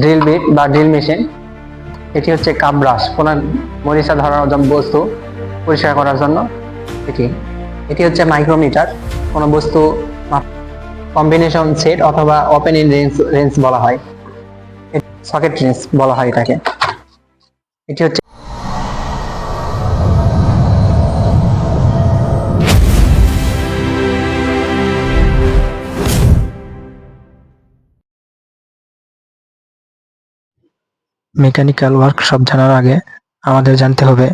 Drill bit বা drill machine. এটি হচ্ছে কাপ ব্রাশ, কোনো মরিচা ধরার বস্তু পরিষ্কার করার জন্য। এটি এটি হচ্ছে মাইক্রোমিটার, কোনো বস্তু কম্বিনেশন সেট অথবা ওপেন ইন রেঞ্জ বলা হয়, সকেট রেঞ্জ বলা হয় এটাকে। এটি হচ্ছে মেকানিক্যাল ওয়ার্কশপ জানার আগে আমাদের জানতে হবে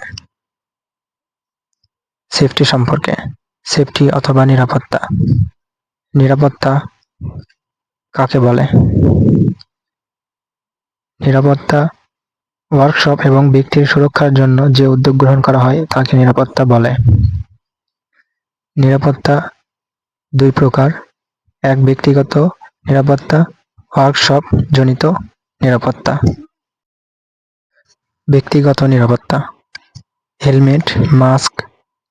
সেফটি সম্পর্কে। সেফটি অথবা নিরাপত্তা। নিরাপত্তা কাকে বলে? নিরাপত্তা ওয়ার্কশপ এবং ব্যক্তির সুরক্ষার জন্য যে উদ্যোগ গ্রহণ করা হয় তাকে নিরাপত্তা বলে। নিরাপত্তা দুই প্রকার: এক, ব্যক্তিগত নিরাপত্তা, ওয়ার্কশপ জনিত নিরাপত্তা। ব্যক্তিগত নিরাপত্তা: helmet, mask,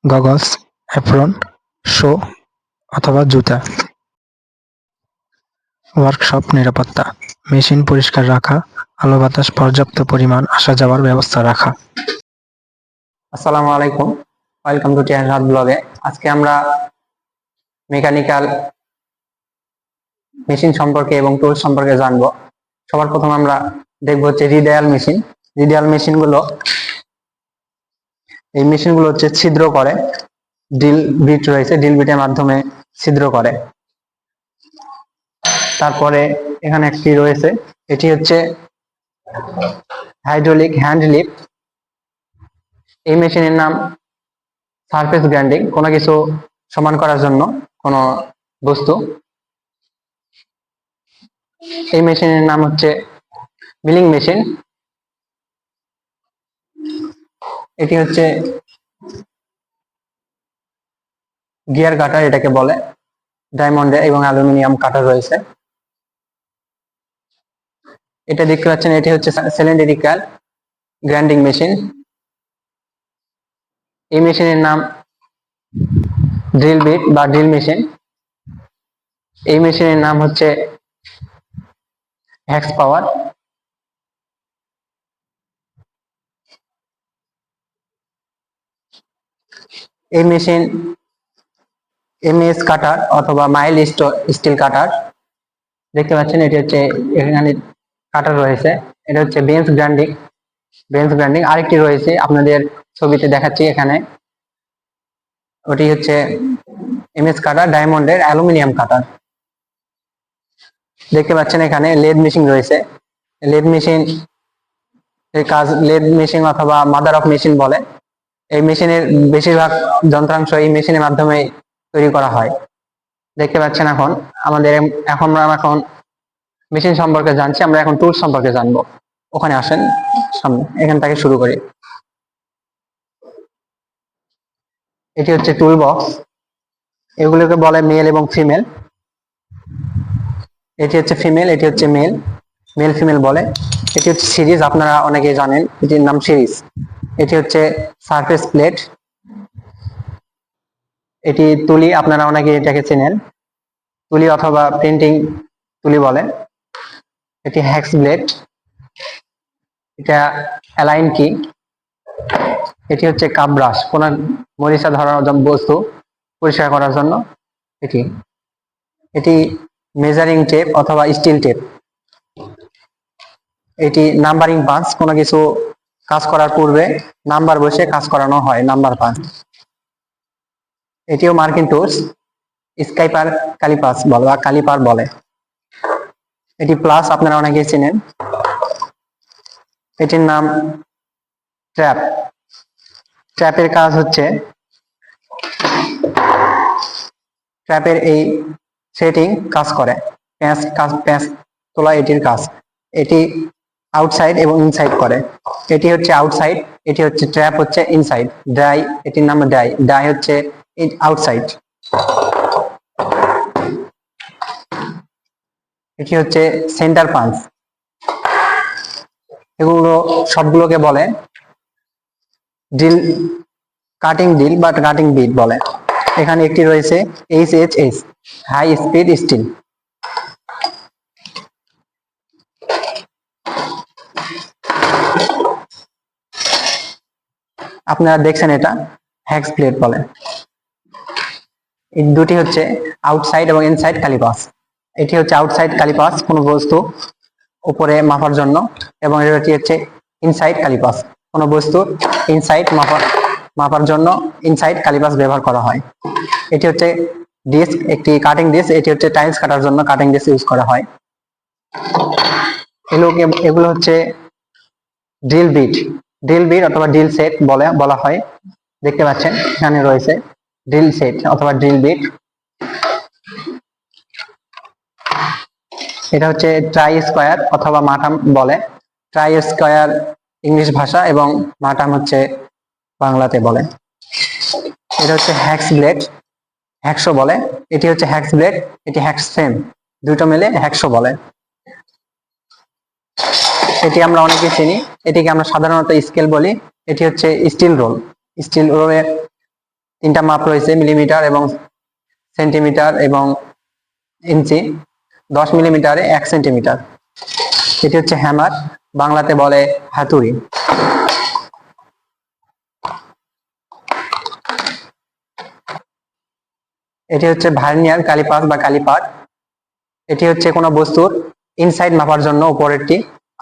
goggles, apron, show অথবা জুতা। ওয়ার্কশপ নিরাপত্তা: মেশিন পরিষ্কার রাখা, আলো বাতাস পর্যাপ্ত পরিমাণ আসা যাওয়ার ব্যবস্থা রাখা। আসসালামু আলাইকুম, ওয়েলকাম টু টিয়ার হাত ব্লগে। আজকে আমরা মেকানিক্যাল মেশিন সম্পর্কে এবং টুল সম্পর্কে জানবো। সবার প্রথম আমরা দেখবো হচ্ছে রিডায়াল মেশিন। রিডায়াল মেশিনগুলো হচ্ছে ছিদ্র করে, ড্রিল বিট রয়েছে, ড্রিল বিটের মাধ্যমে ছিদ্র করে। তারপরে এখানে একটি রয়েছে, এটি হচ্ছে হাইড্রোলিক হ্যান্ড লিফট। এই মেশিনের নাম সারফেস গ্রাইন্ডিং, কোনো কিছু সমান করার জন্য কোনো বস্তু। এই মেশিনের নাম হচ্ছে মিলিং মেশিন। এটি হচ্ছে গিয়ার কাটার, এটাকে বলে। ডায়মন্ডে এবং অ্যালুমিনিয়াম কাটার রয়েছে। এটা দেখতে পাচ্ছেন, এটি হচ্ছে সিলিন্ডারিক্যাল গ্রাইন্ডিং মেশিন। এই মেশিনের নাম ড্রিল বিট বা ড্রিল মেশিন। এই মেশিনের নাম হচ্ছে হ্যাক্স পাওয়ার। এই মেশিন এমএস কাটার অথবা মাইল স্টিল কাটার। দেখতে পাচ্ছেন, এটি হচ্ছে এখানে কাটার রয়েছে। এটা হচ্ছে বেঞ্চ গ্রাইন্ডিং। আরেকটি রয়েছে, আপনাদের ছবিতে দেখাচ্ছি এখানে। ওটি হচ্ছে এমএস কাটার, ডায়মন্ডের অ্যালুমিনিয়াম কাটার। দেখতে পাচ্ছেন এখানে লেদ মেশিন রয়েছে। লেদ মেশিন এর কাজ লেদ মেশিন অথবা মাদার অফ মেশিন বলে। এই মেশিনের বেশিরভাগ যন্ত্রাংশ এই মেশিনের মাধ্যমে তৈরি করা হয়। দেখতে পাচ্ছেন আমরা এখন মেশিন সম্পর্কে জানছি, আমরা এখন টুল সম্পর্কে জানবো। ওখানে আসেন সামনে, এখান থেকে শুরু করি। এটি হচ্ছে টুল বক্স, এগুলোকে বলে মেল এবং ফিমেল। এটি হচ্ছে ফিমেল, এটি হচ্ছে মেল, মেল ফিমেল বলে। এটি হচ্ছে সিরিজ, আপনারা অনেকেই জানেন এটির নাম সিরিজ। এটি হচ্ছে সারফেস প্লেট। এটি তুলি, আপনারা অনেকে এটাকে চেনেন, তুলি অথবা প্রিন্টিং তুলি বলে। এটি হ্যাক্স ব্লেড, এটা অ্যালাইন কি। এটি হচ্ছে কাপ ব্রাশ, কোন মরিচা ধরার বস্তু পরিষ্কার করার জন্য। এটি এটি মেজারিং টেপ অথবা স্টিল টেপ। এটি নাম্বারিং পাঞ্চ, কোনো কিছু কাজ করার পূর্বে নাম্বার বসে কাজ করানো হয়, নাম্বার পাঞ্চ। এটিও মার্কিন টুলস, স্কাইপার কালিপাস বলে বা কালিপার বলে। এটি প্লাস, আপনারা অনেকেই চেনেন। এটির নাম ট্র্যাপ। ট্র্যাপের কাজ হচ্ছে, ট্র্যাপের এই সেটিং কাজ করে, প্যাঁচ তোলা এটির কাজ। এটি আউটসাইড এবং ইনসাইড করে। এটি হচ্ছে আউটসাইড, এটি হচ্ছে ট্র্যাপ হচ্ছে ইনসাইড। ড্রাই, এটির নাম ডাই হচ্ছে আউটসাইড। এটি হচ্ছে সেন্টার পাঞ্চ। এগুলো সবগুলোকে বলে ড্রিল, কাটিং ড্রিল বা কাটিং বিট বলে। এখানে একটি রয়েছে HHS, হাই স্পিড স্টিল। আপনারা দেখছেন এটা হেক্স ব্লেড বলে। এই দুটি হচ্ছে আউটসাইড এবং ইনসাইড ক্যালিপাস। এটি হচ্ছে আউটসাইড ক্যালিপাস কোনো বস্তু উপরে মাপার জন্য, এবং এটি হচ্ছে ইনসাইড ক্যালিপাস কোনো বস্তু ইনসাইড মাপার জন্য ইনসাইড ক্যালিপাস ব্যবহার করা হয়। এটি হচ্ছে ডিস্ক, একটি কাটিং ডিস্ক। এটি হচ্ছে টাইলস কাটার জন্য কাটিং ডিস্ক ইউজ করা হয়। এগুলো হচ্ছে ড্রিল বিট, ড্রিল বিট অথবা ড্রিল সেট বলা হয়। দেখতে পাচ্ছেন এখানে রয়েছে ড্রিল সেট অথবা ড্রিল বিট। এটা হচ্ছে ট্রাই স্কোয়ার অথবা মাটাম বলে। ট্রাই স্কোয়ার ইংলিশ ভাষা এবং মাটাম হচ্ছে বাংলাতে বলে। এটা হচ্ছে হ্যাক্স ব্লেড, হ্যাকশো বলে। এটি হচ্ছে হ্যাক্স ব্লেড, এটি হ্যাক্স ফ্রেম, দুটো মিলে হ্যাকশো বলে। এটি আমরা অনেকে চিনি, এটিকে আমরা সাধারণত স্কেল বলি। এটি হচ্ছে স্টিল রোল। স্টিল রোলের তিনটা মাপ রয়েছে, মিলিমিটার এবং সেন্টিমিটার এবং ইঞ্চি। 10 মিলিমিটারে 1 সেন্টিমিটার। এটি হচ্ছে হ্যামার, বাংলাতে বলে হাতুড়ি। এটি হচ্ছে ভার্নিয়ার ক্যালিপাস বা ক্যালিপার। এটি হচ্ছে কোনো বস্তুর ইনসাইড মাপার জন্য উপরেরটি,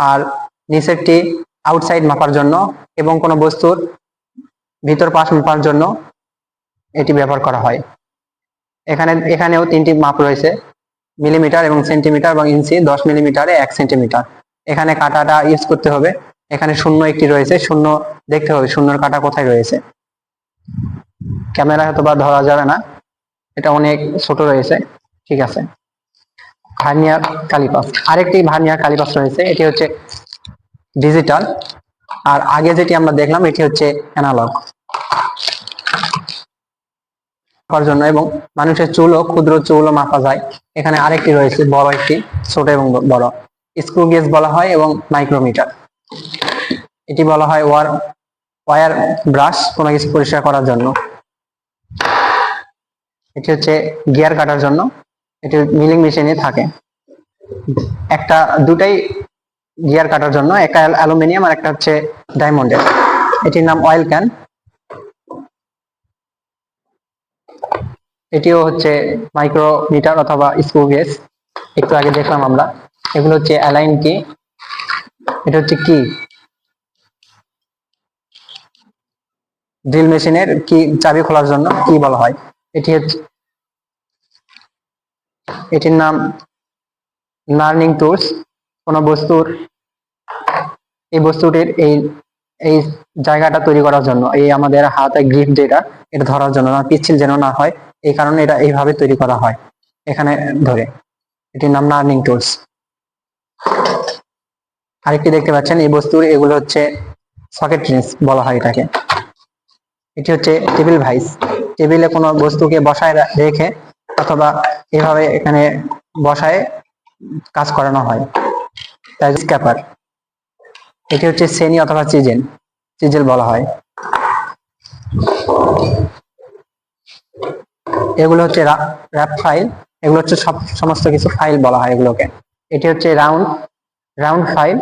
আর নিচেরটি আউটসাইড মাপার জন্য, এবং কোনো বস্তুর ভিতর পাশ মাপার জন্য এটি ব্যবহার করা হয়। এখানেও তিনটি মাপ রয়েছে, মিলিমিটার এবং সেন্টিমিটার এবং ইঞ্চি। 10 মিলিমিটারে 1 সেন্টিমিটার। এখানে কাঁটাটা ইউজ করতে হবে। এখানে শূন্য একটি রয়েছে, শূন্য দেখতে হবে শূন্যর কাঁটা কোথায় রয়েছে। ক্যামেরা হয়তো বা ধরা যাবে না, এটা অনেক ছোট রয়েছে। ঠিক আছে, ভার্নিয়ার ক্যালিপাস। আরেকটি ভার্নিয়ার ক্যালিপাস রয়েছে, এটি হচ্ছে ডিজিটাল। আর আগে যেটি আমরা দেখলাম এটি হচ্ছে অ্যানালগ মাপার জন্য, এবং মানুষের চুলও, ক্ষুদ্র চুলও মাপা যায়। এখানে আরেকটি রয়েছে, বড় একটি, ছোট এবং বড়। স্ক্রু গেজ বলা হয় এবং মাইক্রোমিটার। এটি বলা হয় ওয়ার ব্রাশ, কোনো কিছু পরিষ্কার করার জন্য। এটি হচ্ছে গিয়ার কাটার জন্য, এটি মিলিং মেশিনে থাকে। দুটাই গিয়ার কাটার জন্য, একটা অ্যালুমিনিয়াম আর একটা হচ্ছে ডায়মন্ডের। এটির নাম অয়েল ক্যান। এটিও হচ্ছে মাইক্রোমিটার অথবা স্ক্রু গেজ, একটু আগে দেখলাম আমরা। এগুলো হচ্ছে অ্যালাইন কি, এটা হচ্ছে কি ড্রিল মেশিনের কি চাবি খোলার জন্য কি বলা হয়। এটির নাম লার্নিং টুলস। কোনো বস্তুর, এই বস্তুটির এই জায়গাটা তৈরি করার জন্য, এই আমাদের হাতে গ্রিপ যেটা, এটা ধরার জন্য না, পিচ্ছিল যেন না হয়, এই কারণে এটা এইভাবে তৈরি করা হয় এখানে ধরে। এটির নাম লার্নিং টুলস। আরেকটি দেখতে পাচ্ছেন এই বস্তুর, এগুলো হচ্ছে সকেট রেঞ্জ বলা হয় এটাকে। এটি হচ্ছে টেবিল ভাইস, টেবিলে কোনো বস্তুকে বসায় রেখে অথবা এভাবে এখানে বসায় কাজ করানো হয়। তাই স্ক্যাপার। এটি হচ্ছে শ্রেণী অথবা চিজেল বলা হয়। এগুলো হচ্ছে র্যাপ ফাইল, এগুলো হচ্ছে সমস্ত কিছু ফাইল বলা হয় এগুলোকে। এটি হচ্ছে রাউন্ড ফাইল,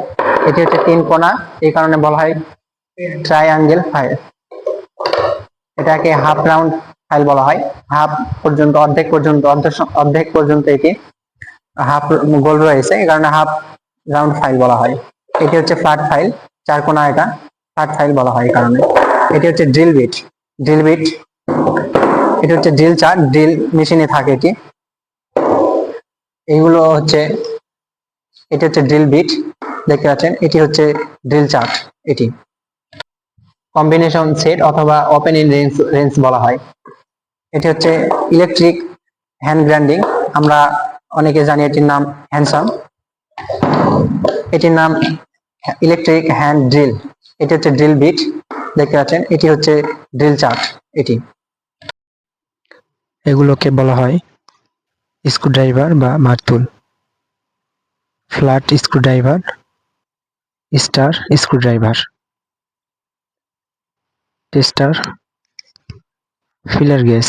এটি হচ্ছে 3 কোণা, এই কারণে বলা হয় ট্রায়াঙ্গেল ফাইল। এটাকে হাফ রাউন্ড ফাইল বলা হয়, হাফ পর্যন্ত, অর্ধেক পর্যন্ত এটি হাফ গোল রয়েছে, এই কারণে হাফ রাউন্ড ফাইল বলা হয়। এটি হচ্ছে ফ্ল্যাট ফাইল, 4 কোণা, এটা ফ্ল্যাট ফাইল বলা হয় এই কারণে। এটি হচ্ছে ড্রিল বিট, এটি হচ্ছে ড্রিল চার্ট, ড্রিল মেশিনে থাকে এটি। এইগুলো হচ্ছে, এটি হচ্ছে ড্রিল বিট দেখতে পাচ্ছেন, এটি হচ্ছে ড্রিল চার্ট। এটি কম্বিনেশন সেট অথবা ওপেন ইন রেঞ্জ বলা হয়। এটি হচ্ছে ইলেকট্রিক হ্যান্ড গ্রাইন্ডিং, আমরা অনেকে জানি এটির নাম হ্যান্ডসাম। এটির নাম ইলেকট্রিক হ্যান্ড ড্রিল। এটি হচ্ছে ড্রিল বিট দেখতে পাচ্ছেন, এটি হচ্ছে ড্রিল চার্ট। এগুলোকে বলা হয় স্ক্রুড্রাইভার বা মারতুল, flat screwdriver, star screwdriver, tester, feeler gauge.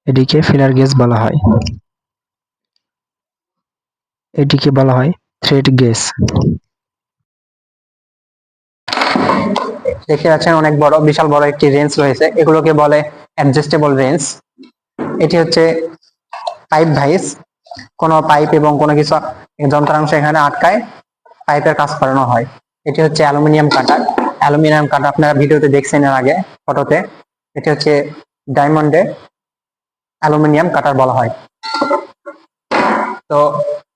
এটিকে ফিলার গেজ বলা হয়। এটিকে বলা হয় থ্রেড গেজ। দেখতে পাচ্ছেন অনেক বড়, বিশাল বড় একটি রেঞ্জ রয়েছে, এগুলোকে বলে অ্যাডজাস্টেবল রেঞ্জ। এটি হচ্ছে পাইপ ভাইস, কোনো পাইপ এবং কোনো কিছু যন্ত্রাংশ এখানে আটকায় পাইপের কাজ করানো হয়। এটি হচ্ছে অ্যালুমিনিয়াম কাটার। অ্যালুমিনিয়াম কাটার আপনারা ভিডিওতে দেখছেন এর আগে ফটোতে। এটি হচ্ছে ডায়মন্ডে অ্যালুমিনিয়াম কাটার বলা হয়। তো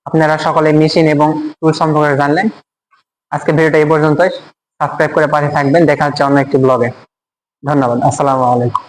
আপনারা সকলে মেশিন এবং টুল সম্পর্কে জানলেন। আজকে ভিডিওটা এই পর্যন্তই। সাবস্ক্রাইব করে পাশে থাকবেন। দেখা হচ্ছে অন্য একটি ব্লগে। ধন্যবাদ। আসসালামু আলাইকুম।